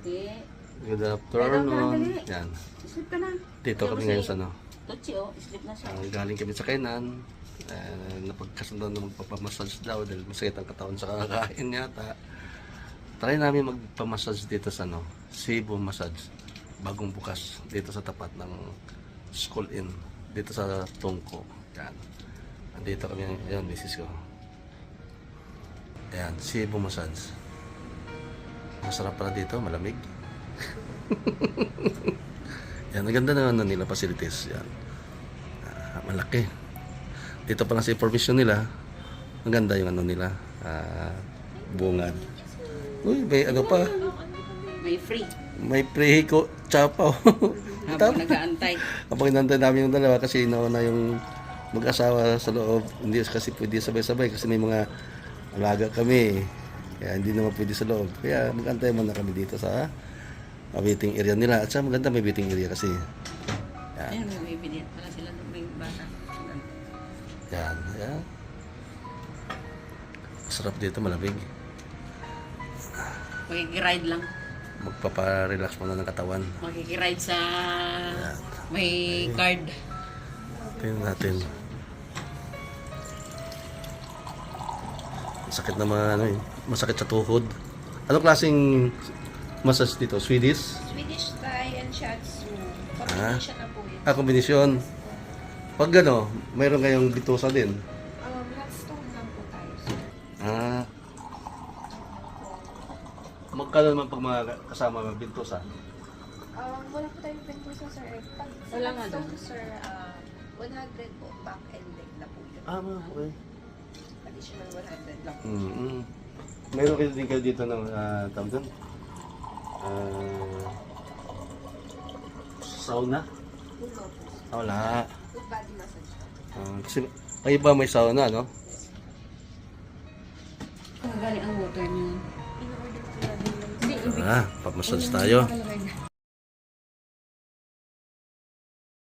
Good afternoon. Yan. Sleep ka na. Dito kami ngayon sa ano. Tutsi sleep na siya. Galing kami sa kainan. Napagkasundan na magpapamassage daw dahil masakit ang katawan sa kakain yata. Try namin magpamassage dito sa ano, Cebu Massage. Bagong bukas dito sa tapat ng School Inn. Dito sa Tungko. Yan. Andito kami, yan, misis ko. Ayan, Cebu Massage. Masarap pala dito, malamig. Yan, ang ganda na ano nila facilities. Yan. Malaki. Dito pa lang sa information nila. Ang ganda yung ano nila. Bungad. Uy, may ano pa. May free. May prehiko chapaw. Habang nag-aantay. Kapag nandun namin yung dalawa kasi nauna yung mag-asawa sa loob. Hindi kasi pwede sabay-sabay kasi may mga alaga kami. Kaya hindi naman pwede sa loob. Kaya mag-antay muna kami dito sa waiting area nila. At sa maganda may waiting area kasi. Yan. Ayun, may bibili. Wala sila may bata. Yan. Yan. Sarap dito, malamig. Makikiride lang. Magpapa-relax muna ng katawan. Makikiride sa Yan. may card. Tingnan natin. Sakit na ano eh. Masakit sa tuhod. Anong klaseng massage dito? Swedish? Swedish Thai and Shiatsu. Combination na po yun. Kombinasyon. Pag gano, mayroon kayong bitusa din. Hot stone lang po tayo, sir. Magkano naman pag mga kasama ng bintusa? Wala po tayong pentusa, sir. Pag sa Wala hot nga stone, doon. sir, 100 po. Back and leg na po yun. Okay. Additional 100 lang. Mayroon kayo din kayo dito ng tawag doon? Sauna? Full lotus. Wala. Full body massage. Kasi kayo ba may sauna, no? Kung galing ang water niyo. In-order ko na din lang. Hindi, ibig. Pamassage tayo. Nakalagay na.